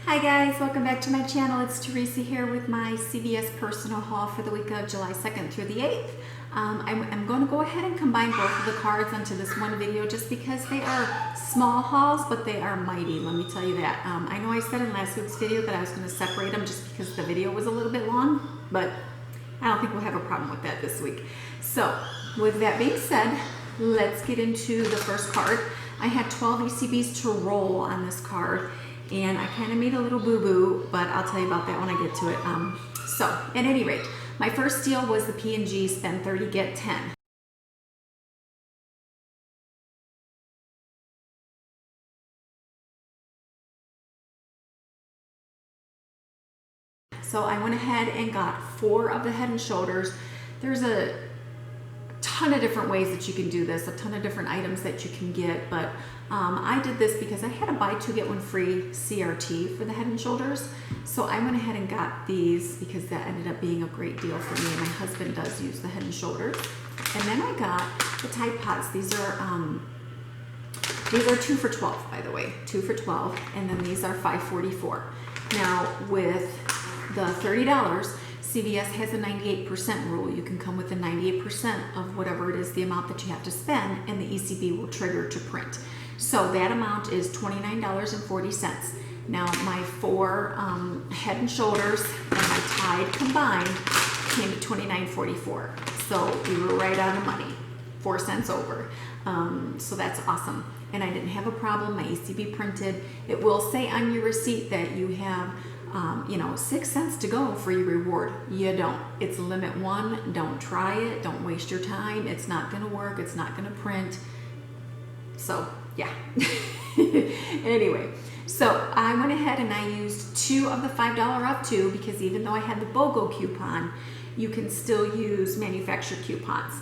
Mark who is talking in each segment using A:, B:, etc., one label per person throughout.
A: Hi guys, welcome back to my channel. It's Teresa here with my CVS personal haul for the week of July 2nd through the 8th. I'm going to go ahead and combine both of the cards onto this one video just because they are small hauls, but they are mighty, let me tell you that. I know I said in last week's video that I was going to separate them just because the video was a little bit long, but I don't think we'll have a problem with that this week. So with that being said, let's get into the first card. I had 12 ECBs to roll on this card, and I kind of made a little boo-boo, but I'll tell you about that when I get to it. So, at any rate, my first deal was the P&G Spend 30, Get 10. So I went ahead and got 4 of the Head & Shoulders. There's a ton of different ways that you can do this, a ton of different items that you can get, but I did this because I had a buy 2 get 1 free CRT for the Head & Shoulders. So I went ahead and got these because that ended up being a great deal for me. My husband does use the Head & Shoulders. And then I got the Tide Pods. These are 2 for $12, by the way, 2 for $12, and then these are $5.44. Now with the $30, CVS has a 98% rule. You can come with a 98% of whatever it is, the amount that you have to spend, and the ECB will trigger to print. So that amount is $29.40. Now my 4 Head & Shoulders and my Tide combined came to $29.44. So we were right on the money, 4 cents over. So that's awesome. And I didn't have a problem. My ECB printed. It will say on your receipt that you have 6 cents to go for your reward. You don't. It's limit 1. Don't try it. Don't waste your time. It's not going to work. It's not going to print. So, yeah. Anyway, so I went ahead and I used 2 of the $5 off 2 because even though I had the BOGO coupon, you can still use manufacturer coupons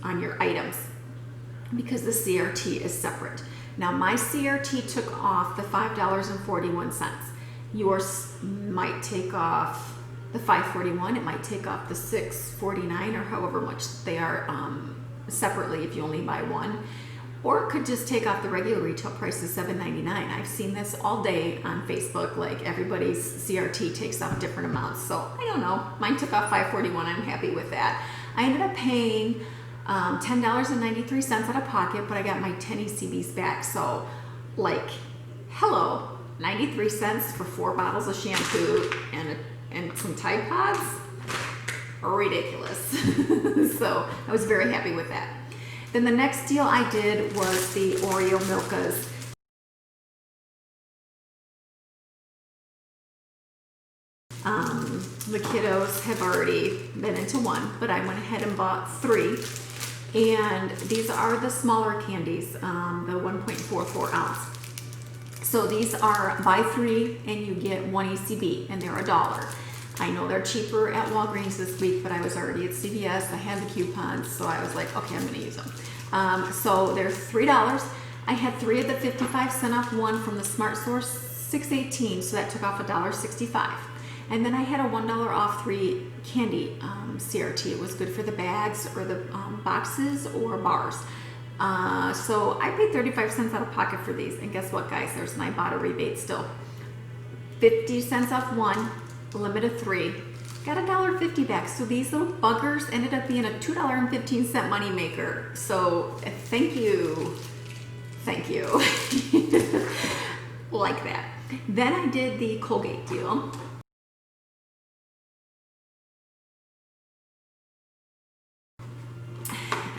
A: on your items because the CRT is separate. Now, my CRT took off the $5.41. Yours might take off the $5.41. It might take off the $6.49 or however much they are separately if you only buy one. Or it could just take off the regular retail price of $7.99. I've seen this all day on Facebook, like everybody's CRT takes off different amounts. So I don't know. Mine took off $5.41. I'm happy with that. I ended up paying $10.93 out of pocket, but I got my 10 ECBs back. So, like, hello. 93 cents for 4 bottles of shampoo and some Tide Pods? Ridiculous. So I was very happy with that. Then the next deal I did was the Oreo Milkas. The kiddos have already been into 1, but I went ahead and bought 3. And these are the smaller candies, the 1.44 ounce. So these are buy 3 and you get 1 ECB, and they're $1. I know they're cheaper at Walgreens this week, but I was already at CVS. I had the coupons, so I was like, okay, I'm going to use them. So they're $3. I had 3 of the 55-cent off 1 from the Smart Source 618, so that took off $1.65. And then I had a $1 off 3 candy CRT. It was good for the bags or the boxes or bars. So I paid 35 cents out of pocket for these, and guess what, guys? There's my Ibotta rebate still. 50 cents off 1, limit of 3. Got $1.50 back. So these little buggers ended up being a $2.15 money maker. So thank you. Like that. Then I did the Colgate deal.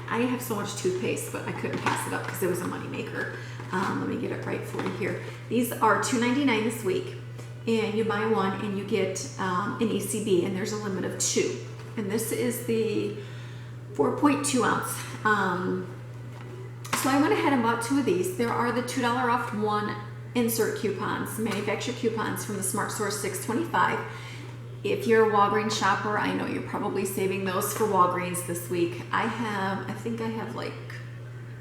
A: I have so much toothpaste, but I couldn't pass it up because it was a moneymaker. Let me get it right for you here. These are $2.99 this week, and you buy 1 and you get an ECB, and there's a limit of 2. And this is the 4.2 ounce. So I went ahead and bought 2 of these. There are the $2 off 1 insert coupons, manufacturer coupons from the Smart Source 625. If you're a Walgreens shopper, I know you're probably saving those for Walgreens this week. I think I have like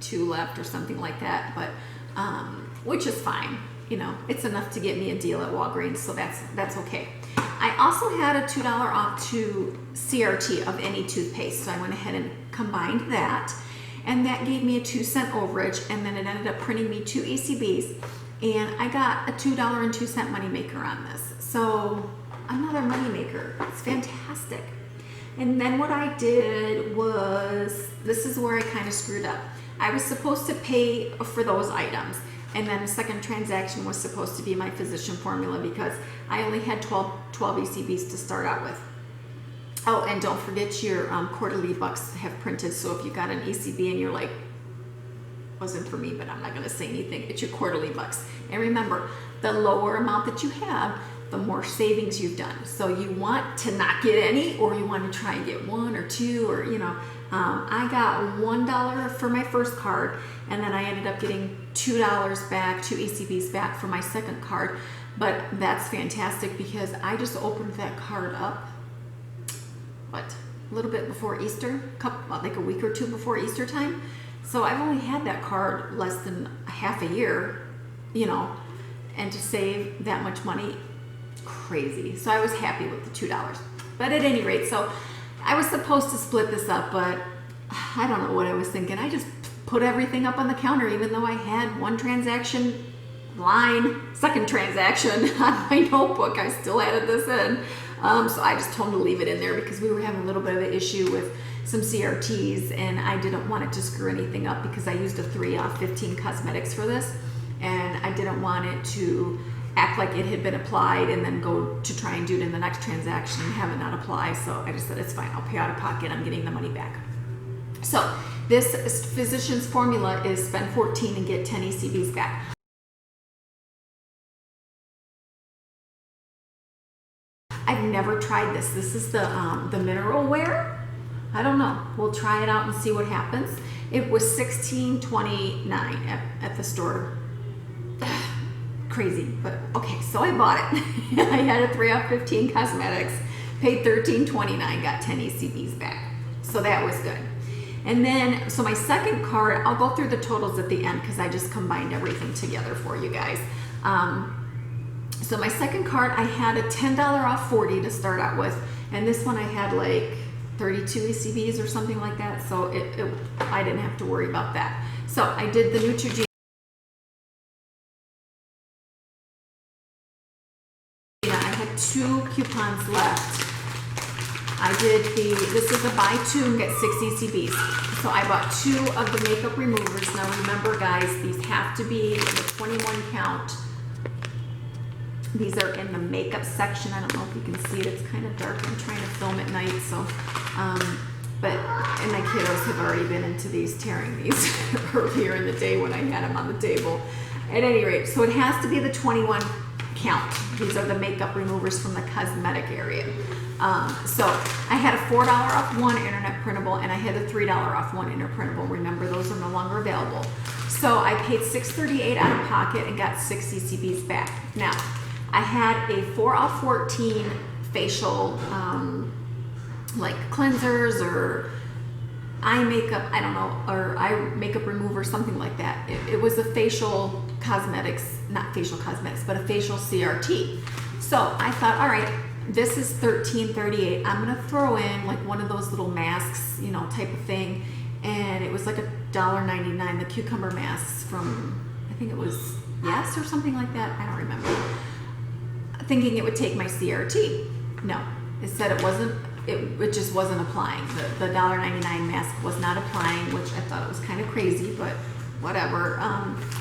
A: 2 left or something like that, but which is fine. You know, it's enough to get me a deal at Walgreens, so that's okay. I also had a $2 off 2 CRT of any toothpaste, so I went ahead and combined that, and that gave me a 2-cent overage, and then it ended up printing me 2 ECBs. and I got a $2.02 moneymaker on this. So another moneymaker. It's fantastic. And then what I did was, this is where I kind of screwed up. I was supposed to pay for those items, and then the second transaction was supposed to be my physician formula because I only had 12 ECBs to start out with. Oh, and don't forget your quarterly bucks have printed. So if you got an ECB and you're like, wasn't for me, but I'm not going to say anything, it's your quarterly bucks. And remember, the lower amount that you have, the more savings you've done. So you want to not get any, or you want to try and get one or two, or I got $1 for my first card, and then I ended up getting $2 back, 2 ECBs back for my second card. But that's fantastic because I just opened that card up, a little bit before Easter, like a week or two before Easter time. So I've only had that card less than half a year, and to save that much money, crazy. So I was happy with the $2. But at any rate, so I was supposed to split this up, but I don't know what I was thinking. I just put everything up on the counter, even though I had one transaction line, second transaction on my notebook. I still added this in. So I just told him to leave it in there because we were having a little bit of an issue with some CRTs, and I didn't want it to screw anything up because I used a 3 off 15 cosmetics for this, and I didn't want it to act like it had been applied and then go to try and do it in the next transaction and have it not apply. So I just said, it's fine, I'll pay out of pocket, I'm getting the money back. So this physician's formula is spend 14 and get 10 ECBs back. I've never tried this. This is the mineral wear. I don't know. We'll try it out and see what happens. It was $16.29 at the store. Crazy, but okay, so I bought it. I had a 3 off 15 cosmetics, paid $13.29, got 10 ECBs back. So that was good. And then, so my second card, I'll go through the totals at the end because I just combined everything together for you guys. So my second card, I had a $10 off 40 to start out with, and this one I had like 32 ECBs or something like that, so I didn't have to worry about that. So I did the Neutrogena. I had 2 coupons left. I did this is a buy 2 and get 6 ECBs. So I bought 2 of the makeup removers. Now remember guys, these have to be in the 21 count. These are in the makeup section. I don't know if you can see it. It's kind of dark. I'm trying to film at night, so, and my kiddos have already been into these, tearing these earlier in the day when I had them on the table. At any rate, so it has to be the 21 count. These are the makeup removers from the cosmetic area. So I had a $4 off 1 internet printable, and I had a $3 off 1 internet printable. Remember, those are no longer available. So I paid $6.38 out of pocket and got 6 ECBs back. Now, I had a 4 off 14 facial, like cleansers or eye makeup, I don't know, or eye makeup remover, something like that. It was a facial cosmetics, not facial cosmetics, but a facial CRT. So I thought, all right, this is $13.38. I'm gonna throw in like one of those little masks, type of thing. And it was like $1.99, the cucumber masks from, I think it was Yes or something like that. I don't remember. Thinking it would take my CRT. No, it said it wasn't. It just wasn't applying. The $1.99 mask was not applying, which I thought it was kind of crazy, but whatever.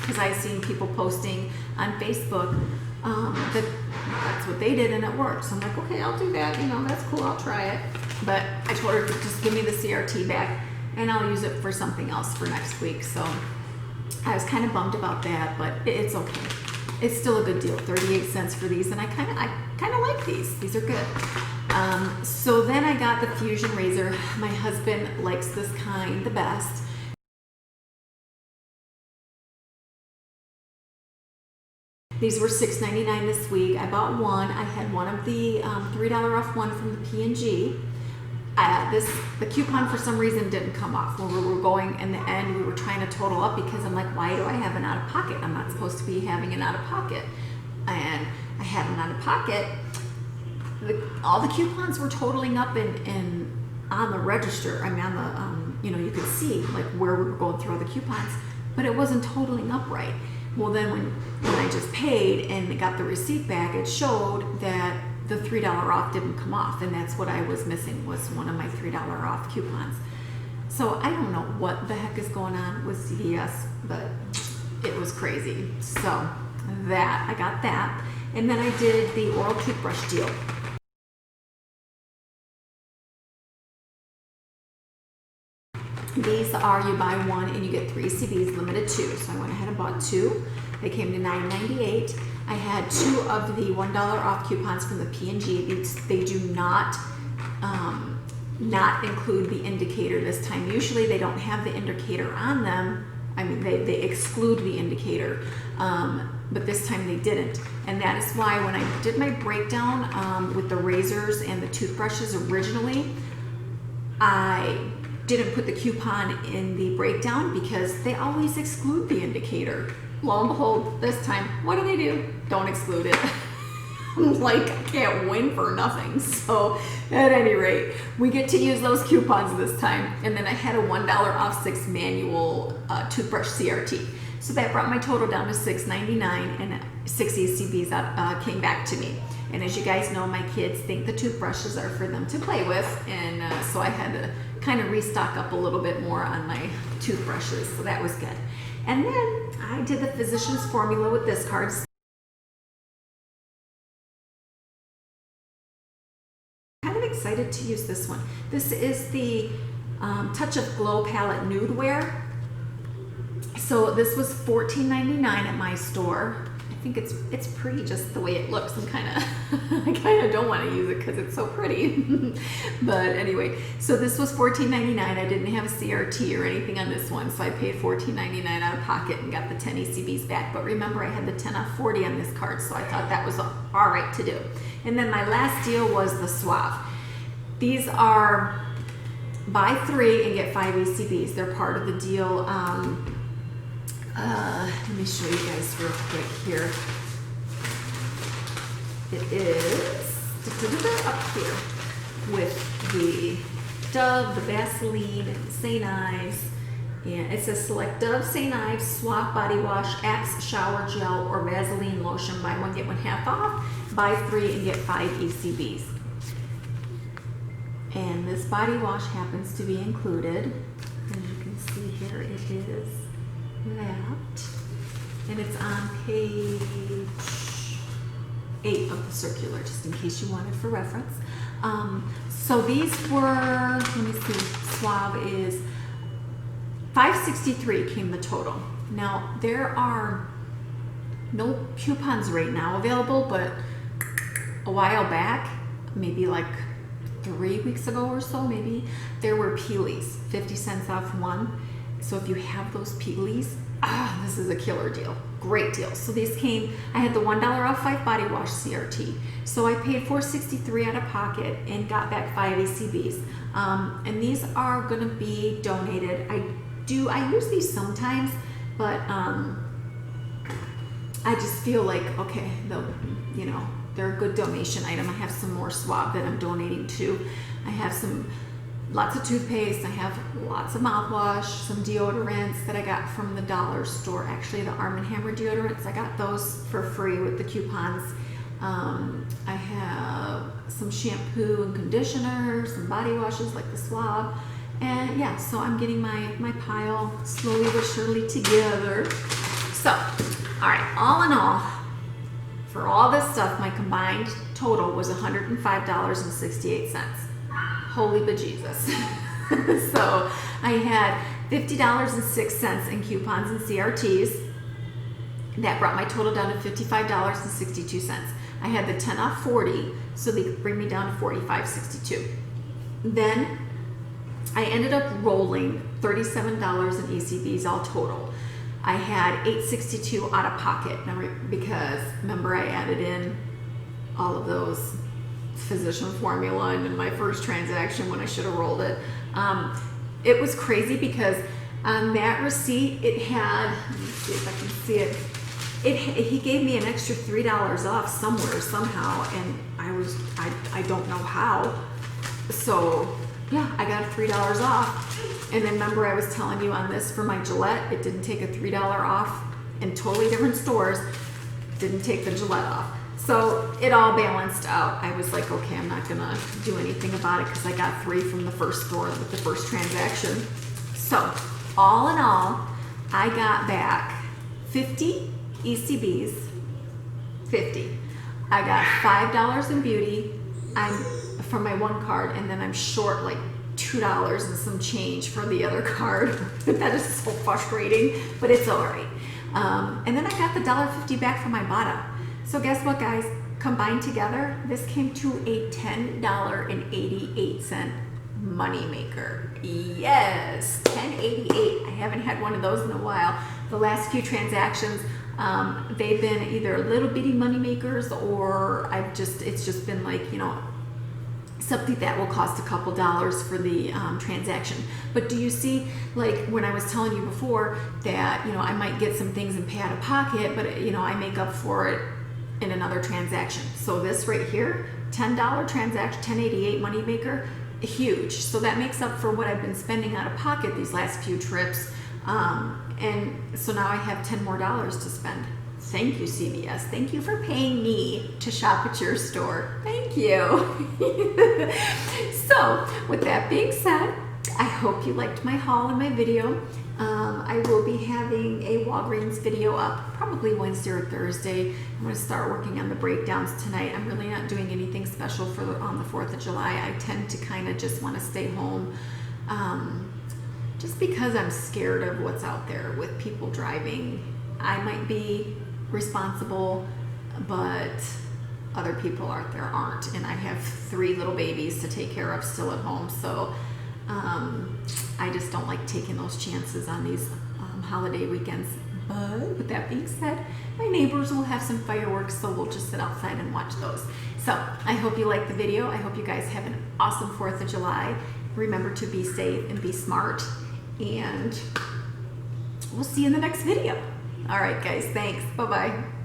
A: Because I've seen people posting on Facebook that's what they did and it worked. So I'm like, okay, I'll do that. That's cool. I'll try it. But I told her to just give me the CRT back, and I'll use it for something else for next week. So I was kind of bummed about that, but it's okay. It's still a good deal, 38 cents for these, and I kind of like these. These are good. So then I got the Fusion razor. My husband likes this kind the best. These were $6.99 this week. I bought one. I had one of the $3 off one from the P&G. The coupon for some reason didn't come off. When we were going in the end, we were trying to total up because I'm like, why do I have an out of pocket? I'm not supposed to be having an out of pocket. And I had an out of pocket. All the coupons were totaling up on the register. I mean, on the, you could see like where we were going through all the coupons, but it wasn't totaling up right. Well, then when I just paid and got the receipt back, it showed that the $3 off didn't come off, and that's what I was missing, was one of my $3 off coupons. So I don't know what the heck is going on with CVS, but it was crazy. So I got that. And then I did the oral toothbrush deal. These are, you buy one and you get 3 CVs, limited 2. So I went ahead and bought 2. They came to $9.98. I had 2 of the $1 off coupons from the P&G. They do not include the indicator this time. Usually they don't have the indicator on them. I mean, they exclude the indicator, but this time they didn't. And that is why when I did my breakdown with the razors and the toothbrushes originally, I didn't put the coupon in the breakdown because they always exclude the indicator. Lo and behold, this time, what do? Don't exclude it. I'm like, I can't win for nothing. So at any rate, we get to use those coupons this time. And then I had a $1 off 6 manual toothbrush CRT. So that brought my total down to $6.99, and 6 ECBs came back to me. And as you guys know, my kids think the toothbrushes are for them to play with, and so I had to kind of restock up a little bit more on my toothbrushes, so that was good. And then I did the physician's formula with this card. Kind of excited to use this one. This is the Touch of Glow Palette Nude Wear. So this was $14.99 at my store. I think it's pretty just the way it looks. I kind of don't want to use it because it's so pretty. But anyway, so this was $14.99. I didn't have a CRT or anything on this one, so I paid $14.99 out of pocket and got the 10 ECBs back. But remember, I had the 10 off 40 on this card, so I thought that was all right to do. And then my last deal was the Suave. These are buy 3 and get 5 ECBs. They're part of the deal. Let me show you guys real quick here. It is up here with the Dove, the Vaseline, St. Ives, and it says select Dove, St. Ives, Suave Body Wash, Axe Shower Gel, or Vaseline Lotion. Buy 1, get 1 half off. Buy 3 and get 5 ECBs. And this body wash happens to be included. As you can see here, it is that, and it's on page 8 of the circular, just in case you wanted for reference. So these were, let me see, Suave is $5.63 came the total. Now there are no coupons right now available, but a while back, maybe like 3 weeks ago or so, maybe, there were Peelies, 50 cents off 1. So if you have those Peelies, this is a killer deal. Great deal. So these came, I had the $1 off 5 body wash CRT. So I paid $4.63 out of pocket and got back 5 ECBs. And these are gonna be donated. I use these sometimes, but I just feel like, okay, they're a good donation item. I have some more Suave that I'm donating to. I have lots of toothpaste. I have lots of mouthwash, some deodorants that I got from the dollar store. Actually, the Arm & Hammer deodorants, I got those for free with the coupons. I have some shampoo and conditioner, some body washes like the Suave. And yeah, so I'm getting my pile slowly but surely together. So, all right, all in all, for all this stuff, my combined total was $105.68. Holy bejesus. So I had $50.06 in coupons and CRTs. That brought my total down to $55.62. I had the 10 off 40, so they bring me down to $45.62. Then I ended up rolling $37 in ECBs all total. I had $8.62 out of pocket because remember I added in all of those physician formula in my first transaction when I should have rolled it. It was crazy because on that receipt it had, let me see if I can see it, he gave me an extra $3 off somewhere, somehow, and I don't know how. So yeah, I got a $3 off. And then remember I was telling you on this for my Gillette, it didn't take a $3 off in totally different stores. Didn't take the Gillette off. So it all balanced out. I was like, okay, I'm not gonna do anything about it because I got 3 from the first store with the first transaction. So all in all, I got back 50 ECBs, 50. I got $5 in beauty from my one card, and then I'm short like $2 and some change for the other card. That is so frustrating, but it's all right. And then I got the $1.50 back from Ibotta. So guess what, guys? Combined together, this came to a $10.88 money maker. Yes, $10.88. I haven't had one of those in a while. The last few transactions, they've been either little bitty money makers, or it's just been like, you know, something that will cost a couple dollars for the transaction. But do you see, like when I was telling you before that, you know, I might get some things and pay out of pocket, but you know, I make up for it in another transaction. So this right here, $10 transaction, $10.88 money maker, huge. So that makes up for what I've been spending out of pocket these last few trips. And so now I have $10 more to spend. Thank you, CVS. Thank you for paying me to shop at your store. Thank you. So with that being said, I hope you liked my haul and my video. I will be having a Walgreens video up probably Wednesday or Thursday. I'm going to start working on the breakdowns tonight. I'm really not doing anything special on the 4th of July. I tend to kind of just want to stay home just because I'm scared of what's out there with people driving. I might be responsible, but other people out there aren't, and I have 3 little babies to take care of still at home, so I just don't like taking those chances on these holiday weekends. But with that being said, my neighbors will have some fireworks, so we'll just sit outside and watch those. So I hope you liked the video. I hope you guys have an awesome 4th of July. Remember to be safe and be smart, and we'll see you in the next video. All right, guys, thanks. Bye-bye.